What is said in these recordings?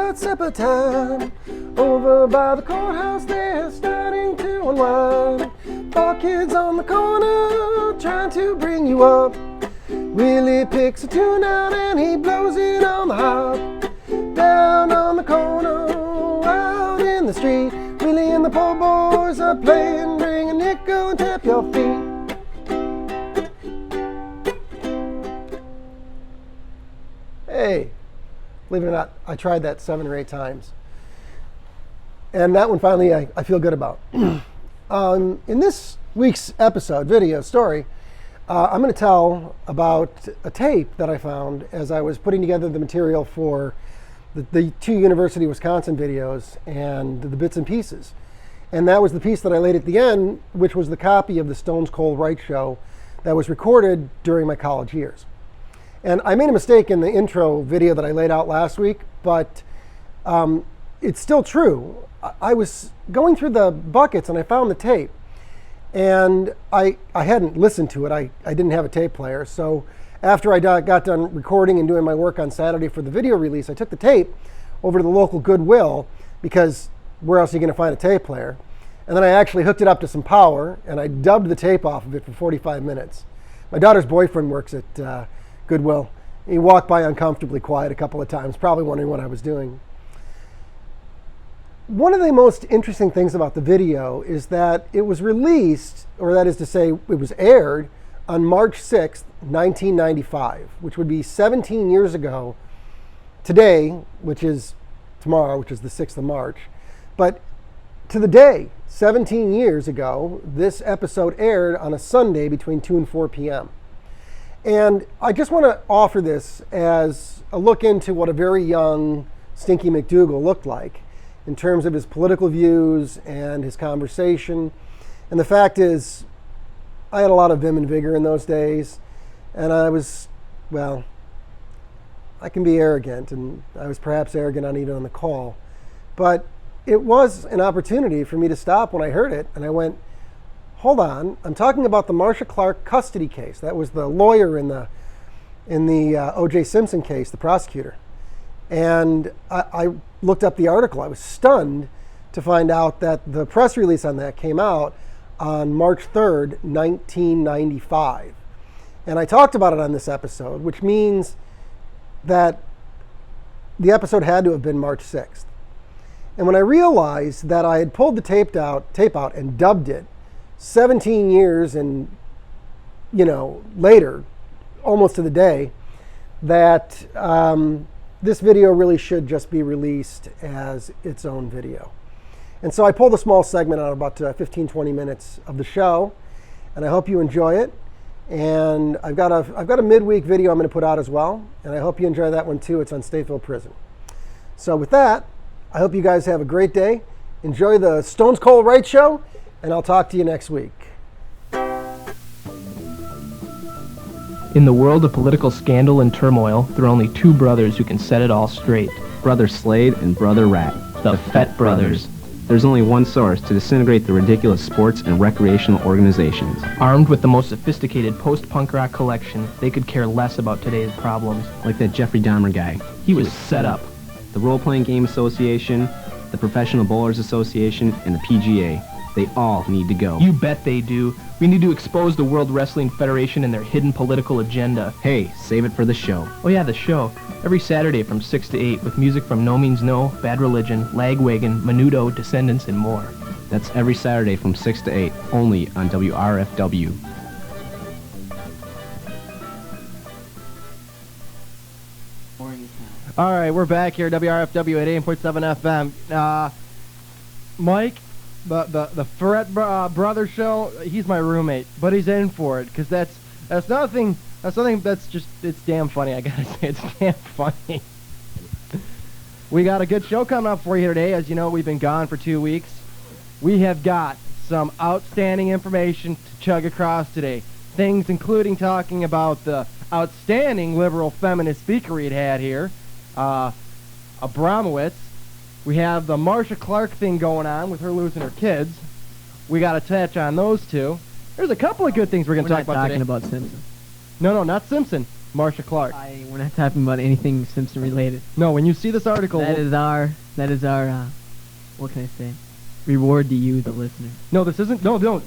at supper time. Over by the courthouse, they're starting to unwind. 4 kids on the corner trying to bring you up. Willie picks a tune out and he blows it on the hop. Down on the corner, out in the street, Willie and the po' boys are playing. Bring a nickel and tap your feet. Hey, believe it or not, I tried that 7 or 8 times. And that one finally I feel good about. In this week's episode, video, story, I'm going to tell about a tape that I found as I was putting together the material for the 2 University of Wisconsin videos and the bits and pieces. And that was the piece that I laid at the end, which was the copy of the Stones Cold Right show that was recorded during my college years. And I made a mistake in the intro video that I laid out last week, but it's still true. I was going through the buckets and I found the tape. And I hadn't listened to it. I didn't have a tape player. So after I got done recording and doing my work on Saturday for the video release, I took the tape over to the local Goodwill, because where else are you going to find a tape player? And then I actually hooked it up to some power and I dubbed the tape off of it for 45 minutes. My daughter's boyfriend works at Goodwill. He walked by uncomfortably quiet a couple of times, probably wondering what I was doing. One of the most interesting things about the video is that it was released, or that is to say, it was aired on March 6th, 1995, which would be 17 years ago today, which is tomorrow, which is the 6th of March. But to the day, 17 years ago, this episode aired on a Sunday between 2 and 4 p.m. And I just want to offer this as a look into what a very young Stinky McDougal looked like in terms of his political views and his conversation. And the fact is, I had a lot of vim and vigor in those days, and I was, well, I can be arrogant, and I was perhaps arrogant on even on the call. But it was an opportunity for me to stop when I heard it, and I went, hold on, I'm talking about the Marcia Clark custody case. That was the lawyer in the O.J. Simpson case, the prosecutor. And I looked up the article. I was stunned to find out that the press release on that came out on March 3rd, 1995. And I talked about it on this episode, which means that the episode had to have been March 6th. And when I realized that I had pulled the tape out and dubbed it 17 years and, later, almost to the day, that this video really should just be released as its own video. And so I pulled a small segment out, about 15, 20 minutes of the show, and I hope you enjoy it. And I've got a midweek video I'm going to put out as well, and I hope you enjoy that one too. It's on Stateville Prison. So with that, I hope you guys have a great day. Enjoy the Stones Cold Right show, and I'll talk to you next week. In the world of political scandal and turmoil, there are only 2 brothers who can set it all straight. Brother Slade and Brother Rat. The Fett Brothers. There's only one source to disintegrate the ridiculous sports and recreational organizations. Armed with the most sophisticated post-punk rock collection, they could care less about today's problems. Like that Jeffrey Dahmer guy. He was set up. The Role Playing Game Association, the Professional Bowlers Association, and the PGA. They all need to go. You bet they do. We need to expose the World Wrestling Federation and their hidden political agenda. Hey, save it for the show. Oh yeah, the show. Every Saturday from 6 to 8 with music from No Means No, Bad Religion, Lagwagon, Menudo, Descendants, and more. That's every Saturday from 6 to 8, only on WRFW. All right, we're back here, WRFW at 8.7 FM. Mike, the Ferret brother show, he's my roommate, but he's in for it, because that's nothing that's just, it's damn funny, I gotta say, it's damn funny. We got a good show coming up for you today. As you know, we've been gone for 2 weeks. We have got some outstanding information to chug across today. Things including talking about the outstanding liberal feminist speaker we'd had here, Abramowitz. We have the Marcia Clark thing going on with her losing her kids. We got to touch on those 2. There's a couple of good things we're going to talk about today. We're not talking about Simpson. No, not Simpson. Marsha Clark. We're not talking about anything Simpson related. No, when you see this article, That is our what can I say? Reward to you, the listener. no, this isn't. No, don't.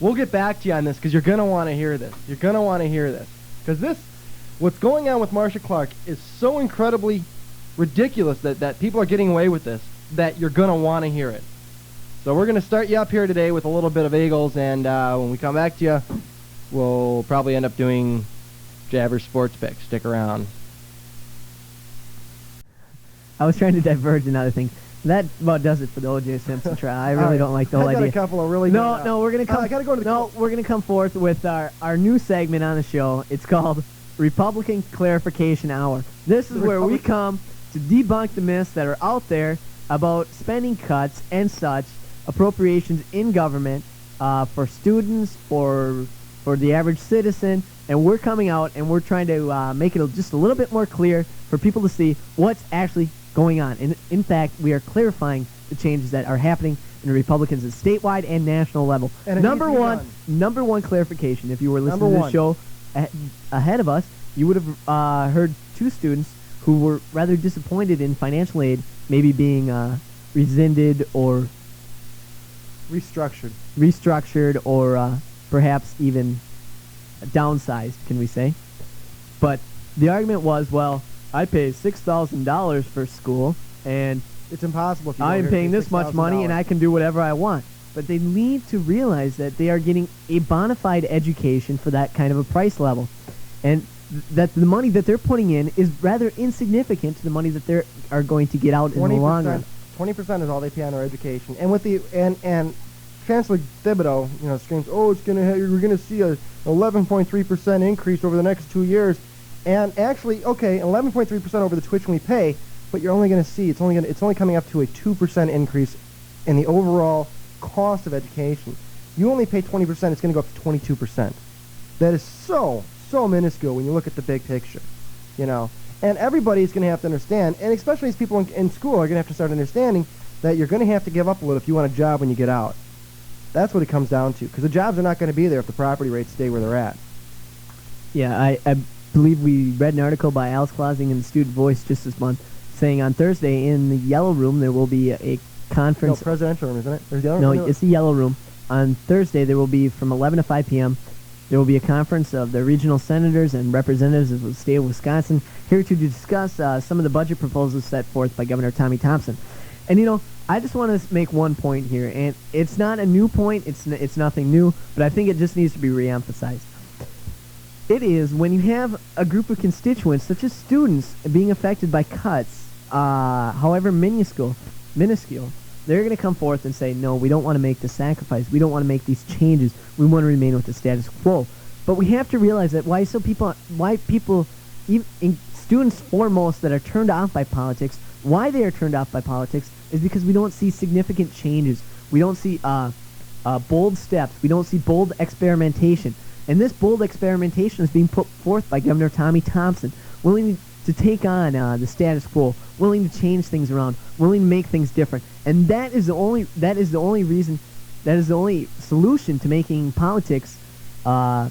We'll get back to you on this because you're gonna want to hear this. You're gonna want to hear this because what's going on with Marsha Clark is so incredibly ridiculous that people are getting away with this that you're gonna want to hear it. So we're gonna start you up here today with a little bit of Eagles, and when we come back to you, we'll probably end up doing Jabbers Sports Picks. Stick around. I was trying to diverge another thing. That about does it for the O.J. Simpson trial. I really don't like the whole I got idea. a couple of really No, we're gonna come. I gotta go to the we're gonna come forth with our new segment on the show. It's called Republican Clarification Hour. This is where we come to debunk the myths that are out there about spending cuts and such appropriations in government for students, for the average citizen, and we're coming out and we're trying to make it just a little bit more clear for people to see what's actually going on. And in fact, we are clarifying the changes that are happening in the Republicans at statewide and national level. And it Number needs to be one, done. number one clarification. If you were listening Number to one. the show ahead of us, you would have heard two students who were rather disappointed in financial aid maybe being rescinded or restructured or perhaps even downsized, can we say. But the argument was, well, I pay $6,000 for school, and It's impossible. If you I'm don't paying pay this much money, and I can do whatever I want. But they need to realize that they are getting a bona fide education for that kind of a price level. And that the money that they're putting in is rather insignificant to the money that they are going to get out in the long run. 20% is all they pay on their education, and with the and Chancellor Thibodeau, screams, "Oh, we're gonna see a 11.3% increase over the next 2 years," and actually, okay, 11.3% over the tuition we pay, but you're only gonna see it's only coming up to a 2% increase in the overall cost of education. You only pay 20%; it's gonna go up to 22%. That is so minuscule when you look at the big picture, And everybody's going to have to understand, and especially these people in school are going to have to start understanding that you're going to have to give up a little if you want a job when you get out. That's what it comes down to, because the jobs are not going to be there if the property rates stay where they're at. Yeah, I believe we read an article by Alice Clausing in the Student Voice just this month saying on Thursday in the Yellow Room there will be a conference. No, presidential room, isn't it? There's the other No, room? it's the Yellow Room. On Thursday there will be from 11 to 5 p.m. There will be a conference of the regional senators and representatives of the state of Wisconsin here to discuss some of the budget proposals set forth by Governor Tommy Thompson. And I just want to make one point here, and it's not a new point, it's nothing new, but I think it just needs to be reemphasized. It is when you have a group of constituents, such as students, being affected by cuts, however minuscule, they're going to come forth and say, no, we don't want to make the sacrifice. We don't want to make these changes. We want to remain with the status quo. But we have to realize that why people, even students foremost that are turned off by politics, why they are turned off by politics is because we don't see significant changes. We don't see bold steps. We don't see bold experimentation. And this bold experimentation is being put forth by Governor Tommy Thompson, willing to take on the status quo, willing to change things around, willing to make things different. And that is the only solution to making politics, how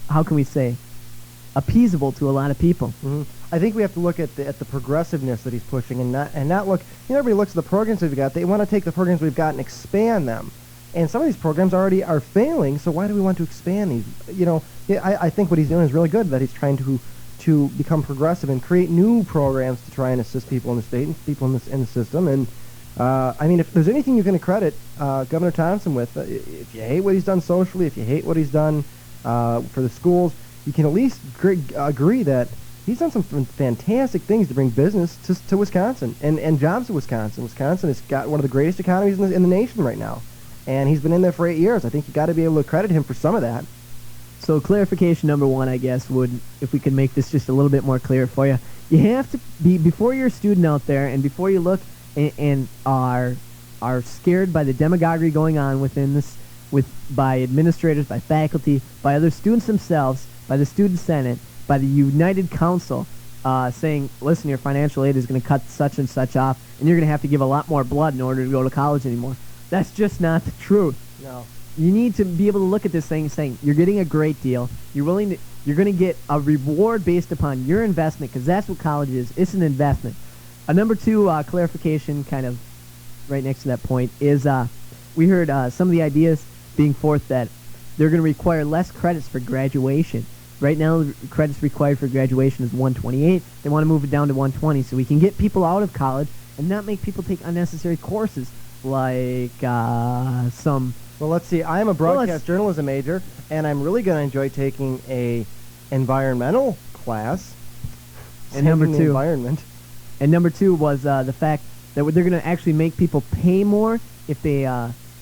can we say, appeasable to a lot of people. Mm-hmm. I think we have to look at the progressiveness that he's pushing, and not look. Everybody looks at the programs we've got. They want to take the programs we've got and expand them. And some of these programs already are failing. So why do we want to expand these? I think what he's doing is really good. That he's trying to become progressive and create new programs to try and assist people in the state and people in the system. And if there's anything you can credit Governor Thompson with, if you hate what he's done socially, if you hate what he's done for the schools, you can at least agree that he's done some fantastic things to bring business to Wisconsin and jobs to Wisconsin. Wisconsin has got one of the greatest economies in the nation right now, and he's been in there for 8 years. I think you got to be able to credit him for some of that. So clarification number one, I guess, would, if we could make this just a little bit more clear for you, you have to be, before you're a student out there and before you look and are scared by the demagoguery going on within this, by administrators, by faculty, by other students themselves, by the student senate, by the United Council, saying, listen, your financial aid is going to cut such and such off, and you're going to have to give a lot more blood in order to go to college anymore. That's just not the truth. No. You need to be able to look at this thing saying, you're getting a great deal. You're willing to, You're going to get a reward based upon your investment, because that's what college is. It's an investment. Number two clarification, kind of right next to that point, is we heard some of the ideas being forth that they're going to require less credits for graduation. Right now, the credits required for graduation is 128. They want to move it down to 120 so we can get people out of college and not make people take unnecessary courses like some. Well, let's see. I'm a broadcast journalism major, and I'm really going to enjoy taking a environmental class. And number saving the two. environment. And number two was the fact that they're going to actually make people pay more if they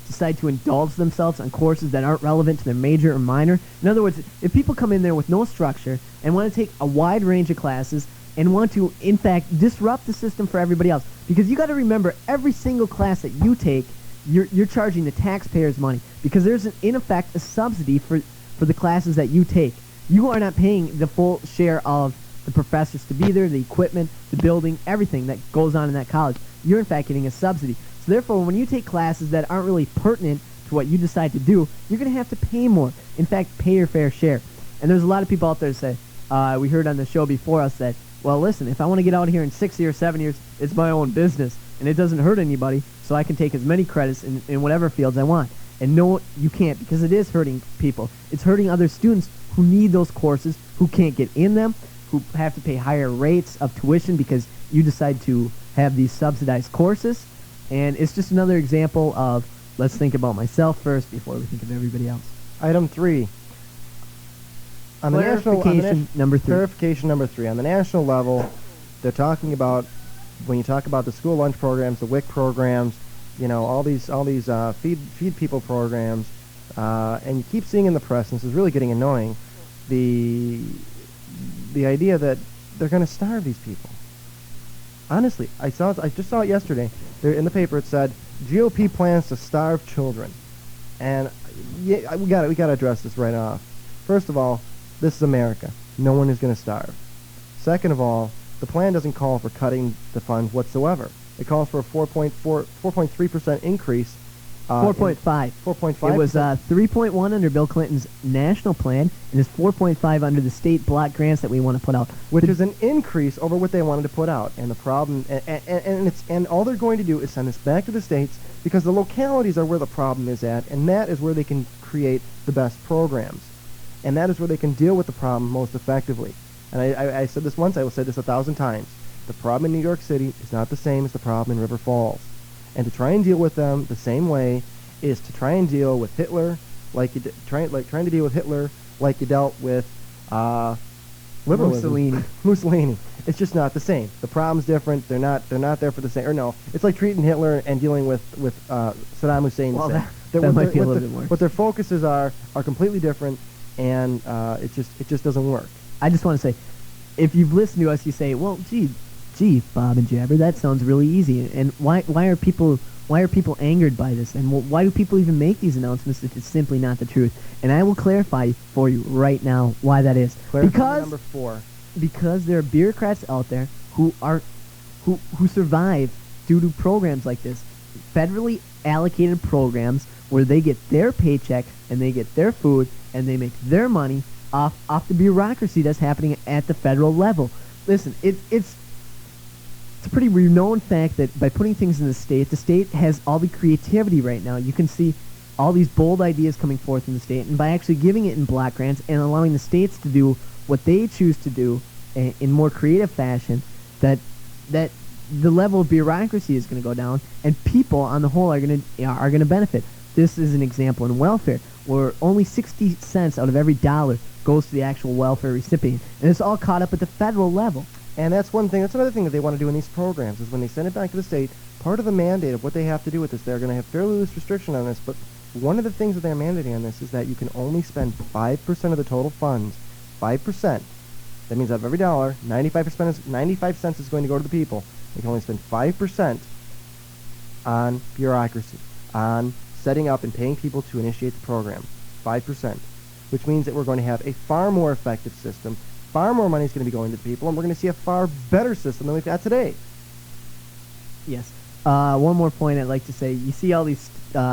decide to indulge themselves on courses that aren't relevant to their major or minor. In other words, if people come in there with no structure and want to take a wide range of classes and want to, in fact, disrupt the system for everybody else, because you got to remember, every single class that you take, you're charging the taxpayers money, because there's, in effect, a subsidy for the classes that you take. You are not paying the full share of the professors to be there, the equipment, the building, everything that goes on in that college. You're, in fact, getting a subsidy. So therefore, when you take classes that aren't really pertinent to what you decide to do, you're going to have to pay more. In fact, pay your fair share. And there's a lot of people out there that say, we heard on the show before us that, well, listen, if I want to get out here in 6 years, 7 years, it's my own business, and it doesn't hurt anybody, so I can take as many credits in whatever fields I want. And no, you can't, because it is hurting people. It's hurting other students who need those courses, who can't get in them, who have to pay higher rates of tuition because you decide to have these subsidized courses. And it's just another example of, let's think about myself first before we think of everybody else. Item 3. On the Clarification number 3. Clarification number 3. On the national level, they're talking about, when you talk about the school lunch programs, the WIC programs, you know, all these feed people programs, and you keep seeing in the press, and this is really getting annoying, the idea that they're going to starve these people. Honestly, I just saw it yesterday. There in the paper it said GOP plans to starve children, and yeah, we got to address this right off. First of all, this is America. No one is going to starve. Second of all, the plan doesn't call for cutting the funds whatsoever. It calls for a 4.3% increase. 4.5. 4.5. It was 3.1 under Bill Clinton's national plan, and it's 4.5 under the state block grants that we want to put out. Which is an increase over what they wanted to put out. And the problem, and all they're going to do is send this back to the states, because the localities are where the problem is at, and that is where they can create the best programs. And that is where they can deal with the problem most effectively. And I said this once, I will say this 1,000 times. The problem in New York City is not the same as the problem in River Falls. And to try and deal with them the same way is to try and deal with Hitler trying to deal with Hitler like you dealt with liberalism. Mussolini. It's just not the same. The problem's different. They're not there for the same. Or no, it's like treating Hitler and dealing with Saddam Hussein. Well, the same. that might be a little bit worse. What their focuses are completely different, and it just doesn't work. I just want to say, if you've listened to us, you say, well, gee, Bob and Jabber, that sounds really easy. And why are people angered by this? And why do people even make these announcements if it's simply not the truth? And I will clarify for you right now why that is. Number 4. Because there are bureaucrats out there who survive due to programs like this, federally allocated programs where they get their paycheck and they get their food and they make their money off the bureaucracy that's happening at the federal level. Listen, it's a pretty renowned fact that by putting things in the state has all the creativity right now. You can see all these bold ideas coming forth in the state, and by actually giving it in block grants and allowing the states to do what they choose to do in more creative fashion, that the level of bureaucracy is going to go down, and people on the whole are going to benefit. This is an example in welfare, where only 60 cents out of every dollar goes to the actual welfare recipient, and it's all caught up at the federal level. And that's one thing. That's another thing that they want to do in these programs is when they send it back to the state, part of the mandate of what they have to do with this, they're going to have fairly loose restriction on this, but one of the things that they're mandating on this is that you can only spend 5% of the total funds. 5%. That means out of every dollar, 95 cents is going to go to the people. You can only spend 5% on bureaucracy, on setting up and paying people to initiate the program. 5%. Which means that we're going to have a far more effective system. Far more money is going to be going to the people, and we're going to see a far better system than we've got today. Yes. One more point I'd like to say. You see all these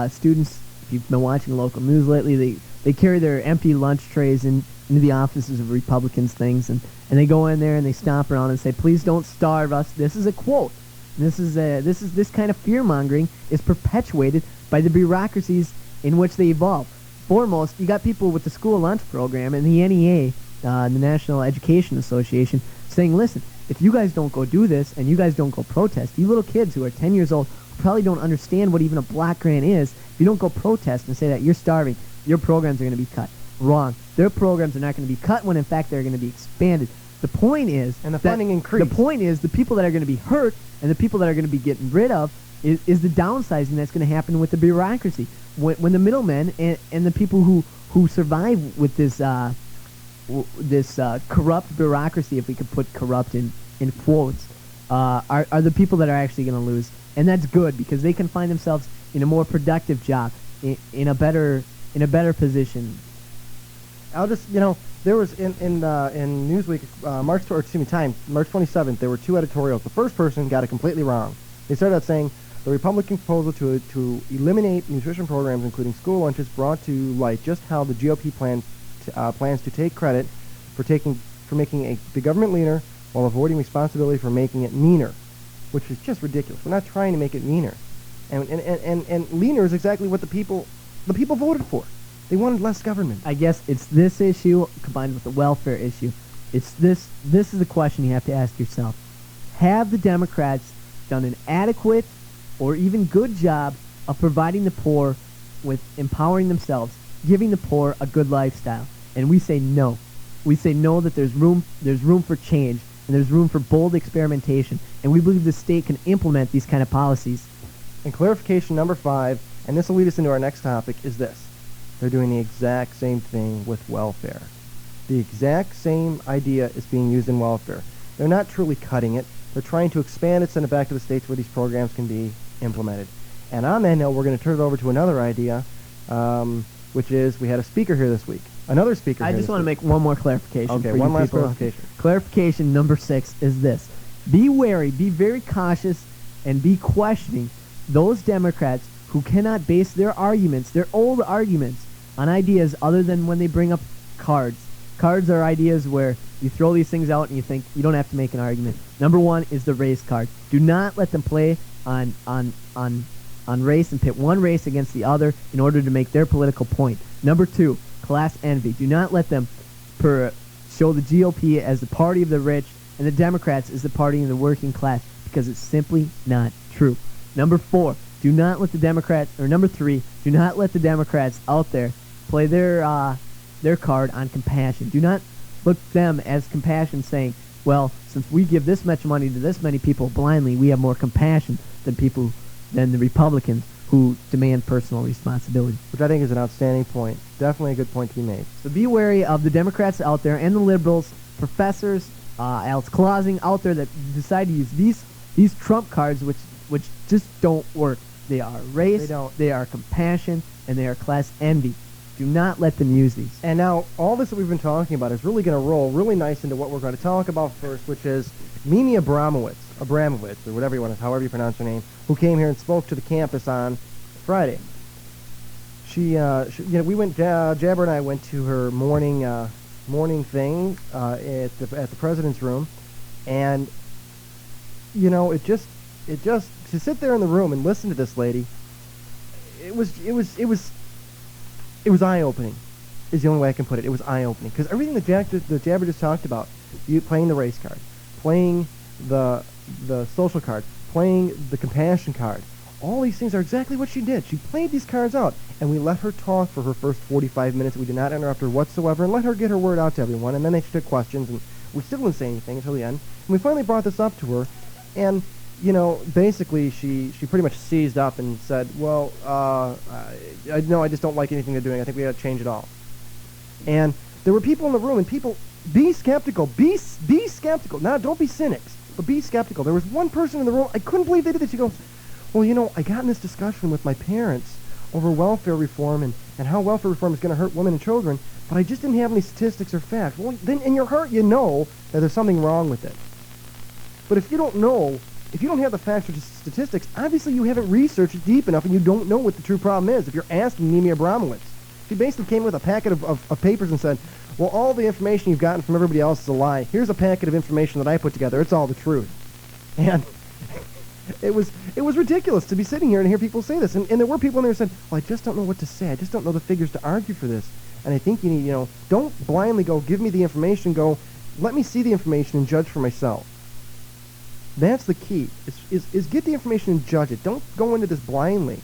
students, if you've been watching local news lately, they carry their empty lunch trays into the offices of Republicans things, and they go in there and they stomp around and say, please don't starve us. This is a quote. This kind of fear-mongering is perpetuated by the bureaucracies in which they evolve. Foremost, you got people with the school lunch program and the NEA, the National Education Association, saying, listen, if you guys don't go do this and you guys don't go protest, you little kids who are 10 years old who probably don't understand what even a block grant is, if you don't go protest and say that you're starving, your programs are going to be cut. Wrong. Their programs are not going to be cut when, in fact, they're going to be expanded. The point is... And the funding increased. The point is the people that are going to be hurt and the people that are going to be getting rid of is the downsizing that's going to happen with the bureaucracy. When the middlemen and the people who survive with this corrupt bureaucracy, if we could put corrupt in quotes, are the people that are actually going to lose. And that's good because they can find themselves in a more productive job, in a better position. I'll just, there was in Newsweek, March 27th, there were two editorials. The first person got it completely wrong. They started out saying, the Republican proposal to eliminate nutrition programs, including school lunches, brought to light just how the GOP plans to take credit for making the government leaner while avoiding responsibility for making it meaner, which is just ridiculous. We're not trying to make it meaner, and leaner is exactly what the people voted for. They wanted less government. I guess it's this issue combined with the welfare issue. It's this is the question you have to ask yourself. Have the Democrats done an adequate or even good job of providing the poor with empowering themselves, giving the poor a good lifestyle? And we say no. We say no, that there's room for change and there's room for bold experimentation, and we believe the state can implement these kind of policies. And clarification number 5, and this will lead us into our next topic, is this. They're doing the exact same thing with welfare. The exact same idea is being used in welfare. They're not truly cutting it. They're trying to expand it, send it back to the states where these programs can be implemented. And on that note, we're going to turn it over to another idea, which is we had a speaker here this week. Another speaker I here just this want to week. make one more clarification. Okay, for one you last people. clarification. Clarification number 6 is this. Be wary, be very cautious, and be questioning those Democrats who cannot base their arguments, their old arguments, on ideas other than when they bring up cards. Cards are ideas where you throw these things out and you think you don't have to make an argument. Number 1 is the race card. Do not let them play on race and pit one race against the other in order to make their political point. Number 2, class envy. Do not let them show the GOP as the party of the rich and the Democrats as the party of the working class, because it's simply not true. Number 4, do not let the Democrats, or number 3, do not let the Democrats out there play their card on compassion. Do not look at them as compassion, saying, well, since we give this much money to this many people blindly, we have more compassion than the Republicans who demand personal responsibility. Which I think is an outstanding point. Definitely a good point to be made. So be wary of the Democrats out there and the liberals, professors, Alex Clausing out there that decide to use these Trump cards, which just don't work. They are race, they are compassion, and they are class envy. Do not let them use these. And now, all this that we've been talking about is really going to roll really nice into what we're going to talk about first, which is Mimi Abramowitz, or whatever you want to, however you pronounce her name, who came here and spoke to the campus on Friday. She we went, Jabber and I went to her morning thing at the president's room, and it just to sit there in the room and listen to this lady, it was eye-opening, is the only way I can put it. It was eye-opening, because everything that Jabber just talked about, you playing the race card, playing the social card, playing the compassion card, all these things are exactly what she did. She played these cards out, and we let her talk for her first 45 minutes. We did not interrupt her whatsoever, and let her get her word out to everyone, and then they took questions, and we still didn't say anything until the end. And we finally brought this up to her, and basically she pretty much seized up and said, well, I just don't like anything they're doing. I think we got to change it all. And there were people in the room, and people, be skeptical. Be skeptical. Now, don't be cynics, but be skeptical. There was one person in the room, I couldn't believe they did this. She goes, well, I got in this discussion with my parents over welfare reform and how welfare reform is going to hurt women and children, but I just didn't have any statistics or facts. Well, then in your heart you know that there's something wrong with it. But if you don't have the facts or statistics, obviously you haven't researched deep enough and you don't know what the true problem is. If you're asking Mimi Abramowitz, She basically came with a packet of papers and said, well, all the information you've gotten from everybody else is a lie. Here's a packet of information that I put together. It's all the truth. And it was ridiculous to be sitting here and hear people say this. And there were people in there who said, well, I just don't know what to say. I just don't know the figures to argue for this. And I think you need, don't blindly go, give me the information, go, let me see the information and judge for myself. That's the key, is get the information and judge it. Don't go into this blindly.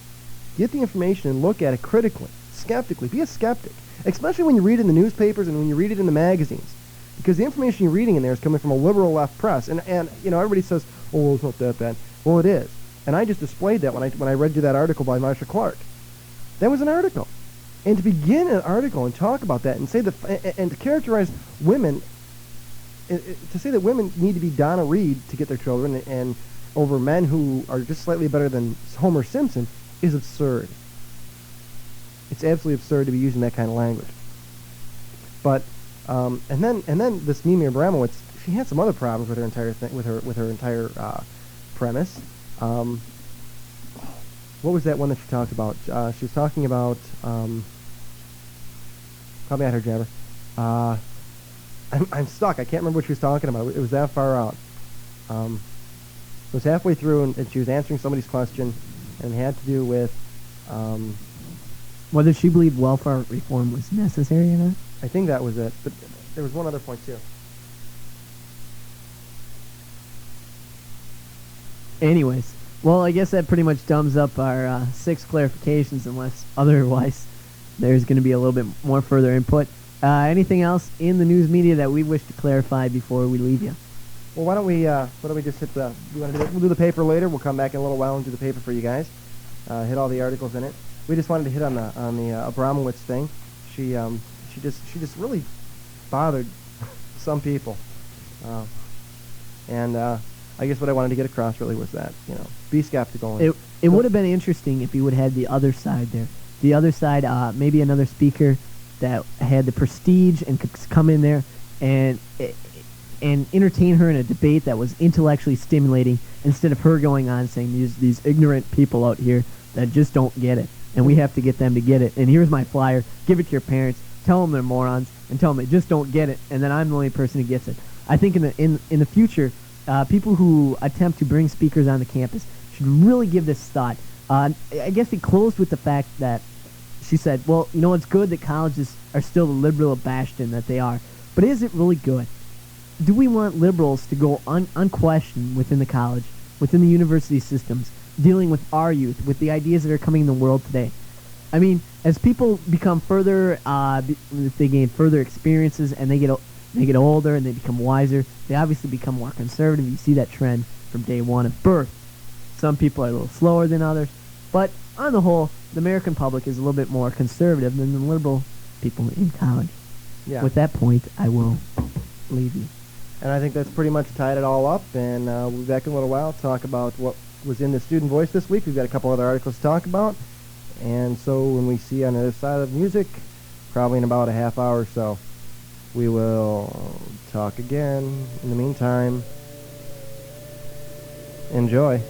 Get the information and look at it critically, skeptically. Be a skeptic, especially when you read it in the newspapers and when you read it in the magazines. Because the information you're reading in there is coming from a liberal left press. And everybody says, oh, well, it's not that bad. Well, it is. And I just displayed that when I read you that article by Marsha Clark. That was an article. And to begin an article and talk about that and say and to characterize women, to say that women need to be Donna Reed to get their children and over men who are just slightly better than Homer Simpson is absurd. It's absolutely absurd to be using that kind of language. But and then this Mimi Abramowitz, she had some other problems with her entire thing, with her entire premise. What was that one that she talked about? She was talking about probably at her jabber. I'm stuck. I can't remember what she was talking about. It was that far out. It was halfway through, and she was answering somebody's question, and it had to do with Whether she believed welfare reform was necessary or not? I think that was it. But there was one other point too. Anyways, well, I guess that pretty much sums up our 6 clarifications, unless otherwise there's going to be a little bit more further input. Anything else in the news media that we wish to clarify before we leave you? Well, why don't we just hit the? We'll do the paper later. We'll come back in a little while and do the paper for you guys. Hit all the articles in it. We just wanted to hit on the Abramowitz thing. She just really bothered some people, and I guess what I wanted to get across really was that be skeptical. It would have been interesting if you would have had the other side there. The other side, maybe another speaker that had the prestige and could come in there and entertain her in a debate that was intellectually stimulating, instead of her going on saying these ignorant people out here that just don't get it, and we have to get them to get it. And here's my flyer. Give it to your parents. Tell them they're morons, and tell them they just don't get it. And then I'm the only person who gets it. I think in the future, people who attempt to bring speakers on the campus should really give this thought. I guess it closed with the fact that she said, well, it's good that colleges are still the liberal bastion that they are, but is it really good? Do we want liberals to go unquestioned within the college, within the university systems, dealing with our youth, with the ideas that are coming in the world today? I mean, as people become further, they gain further experiences and they get older and they become wiser, they obviously become more conservative. You see that trend from day one of birth. Some people are a little slower than others, but on the whole, the American public is a little bit more conservative than the liberal people in college. Yeah. With that point, I will leave you. And I think that's pretty much tied it all up, and we'll be back in a little while to talk about what was in the Student Voice this week. We've got a couple other articles to talk about, and so when we see you on the other side of music, probably in about a half hour or so, we will talk again. In the meantime, enjoy.